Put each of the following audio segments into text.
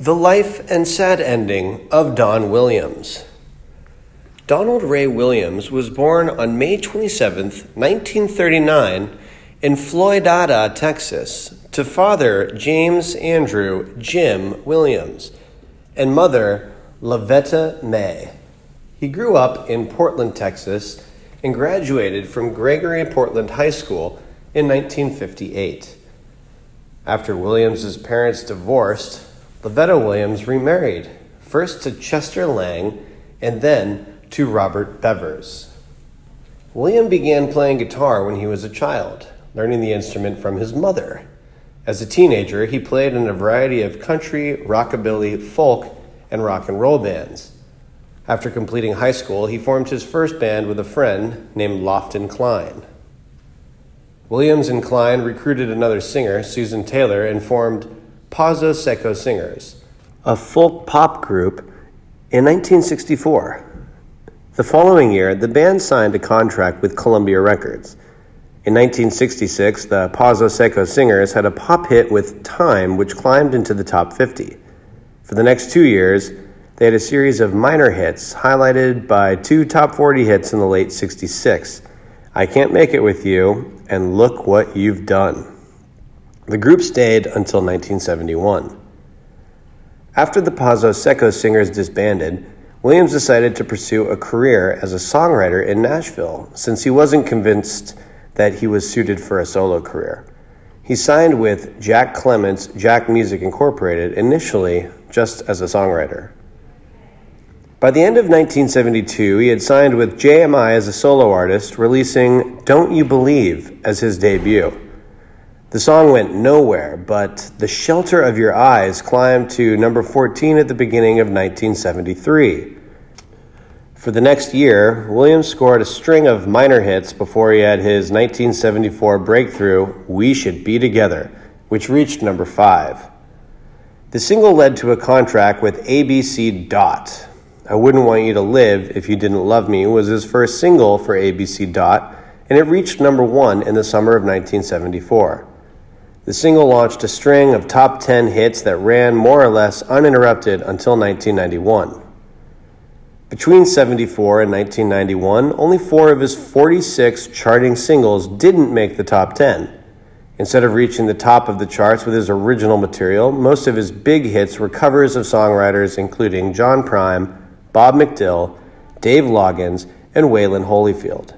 The life and sad ending of Don Williams. Donald Ray Williams was born on May 27, 1939, in Floydada, Texas, to father James Andrew Jim Williams and mother Lavetta May. He grew up in Portland, Texas, and graduated from Gregory Portland High School in 1958. After Williams's parents divorced, Lavetta Williams remarried, first to Chester Lang and then to Robert Bevers. William began playing guitar when he was a child, learning the instrument from his mother. As a teenager, he played in a variety of country, rockabilly, folk, and rock and roll bands. After completing high school, he formed his first band with a friend named Lofton Klein. Williams and Klein recruited another singer, Susan Taylor, and formed Pazzo Seco Singers, a folk pop group, in 1964. The following year, the band signed a contract with Columbia Records. In 1966, the Pazzo Seco Singers had a pop hit with Time, which climbed into the top 50. For the next 2 years, they had a series of minor hits, highlighted by 2 top 40 hits in the late 66, I Can't Make It With You, and Look What You've Done. The group stayed until 1971. After the Pazzo Seco Singers disbanded, Williams decided to pursue a career as a songwriter in Nashville, since he wasn't convinced that he was suited for a solo career. He signed with Jack Clement's Jack Music Incorporated, initially just as a songwriter. By the end of 1972, he had signed with JMI as a solo artist, releasing Don't You Believe as his debut. The song went nowhere, but The Shelter of Your Eyes climbed to number 14 at the beginning of 1973. For the next year, Williams scored a string of minor hits before he had his 1974 breakthrough, We Should Be Together, which reached number 5. The single led to a contract with ABC. I Wouldn't Want You to Live If You Didn't Love Me was his first single for ABC. And it reached number 1 in the summer of 1974. The single launched a string of top 10 hits that ran more or less uninterrupted until 1991. Between 74 and 1991, only 4 of his 46 charting singles didn't make the top 10. Instead of reaching the top of the charts with his original material, most of his big hits were covers of songwriters including John Prine, Bob McDill, Dave Loggins, and Waylon Holyfield.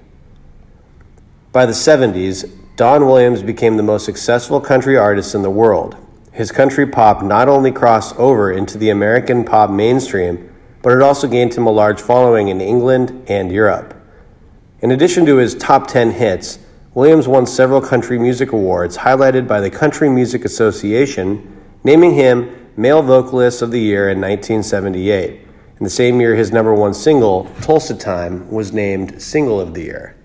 By the 70s, Don Williams became the most successful country artist in the world. His country pop not only crossed over into the American pop mainstream, but it also gained him a large following in England and Europe. In addition to his top 10 hits, Williams won several country music awards, highlighted by the Country Music Association, naming him Male Vocalist of the Year in 1978. In the same year, his number 1 single, Tulsa Time, was named Single of the Year.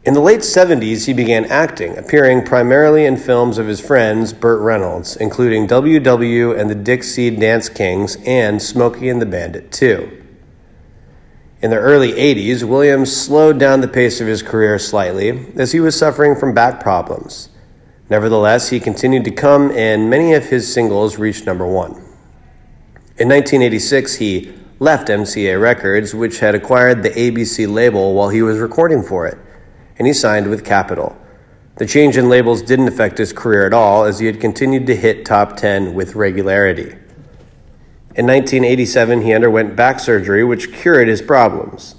In the late 70s, he began acting, appearing primarily in films of his friends Burt Reynolds, including W.W. and the Dixie Dance Kings and Smokey and the Bandit 2. In the early 80s, Williams slowed down the pace of his career slightly as he was suffering from back problems. Nevertheless, he continued to come, and many of his singles reached number 1. In 1986, he left MCA Records, which had acquired the ABC label while he was recording for it, and he signed with Capitol. The change in labels didn't affect his career at all, as he had continued to hit top 10 with regularity. In 1987, he underwent back surgery, which cured his problems.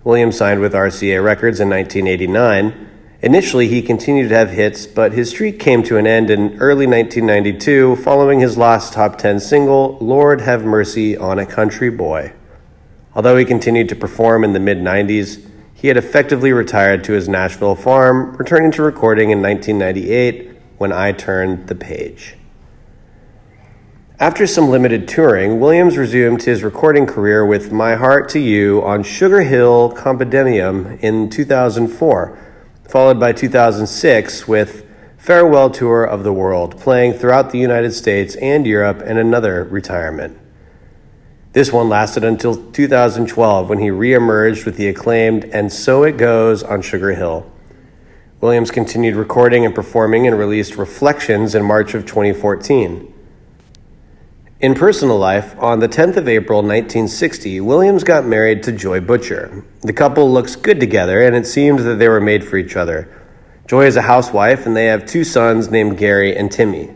Williams signed with RCA Records in 1989. Initially, he continued to have hits, but his streak came to an end in early 1992, following his last top 10 single, Lord Have Mercy on a Country Boy. Although he continued to perform in the mid-90s, he had effectively retired to his Nashville farm, returning to recording in 1998 when I Turned the Page. After some limited touring, Williams resumed his recording career with My Heart to You on Sugar Hill Compendimium in 2004, followed by 2006 with Farewell Tour of the World, playing throughout the United States and Europe, and another retirement. This one lasted until 2012 when he re-emerged with the acclaimed And So It Goes on Sugar Hill. Williams continued recording and performing and released Reflections in March of 2014. In personal life, on the 10th of April 1960, Williams got married to Joy Butcher. The couple looks good together, and it seemed that they were made for each other. Joy is a housewife, and they have 2 sons named Gary and Timmy.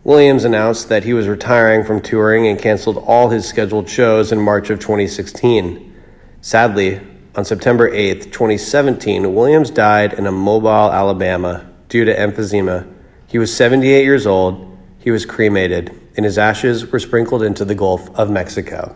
Williams announced that he was retiring from touring and canceled all his scheduled shows in March of 2016. Sadly, on September 8, 2017, Williams died in Mobile, Alabama, due to emphysema. He was 78 years old. He was cremated, and his ashes were sprinkled into the Gulf of Mexico.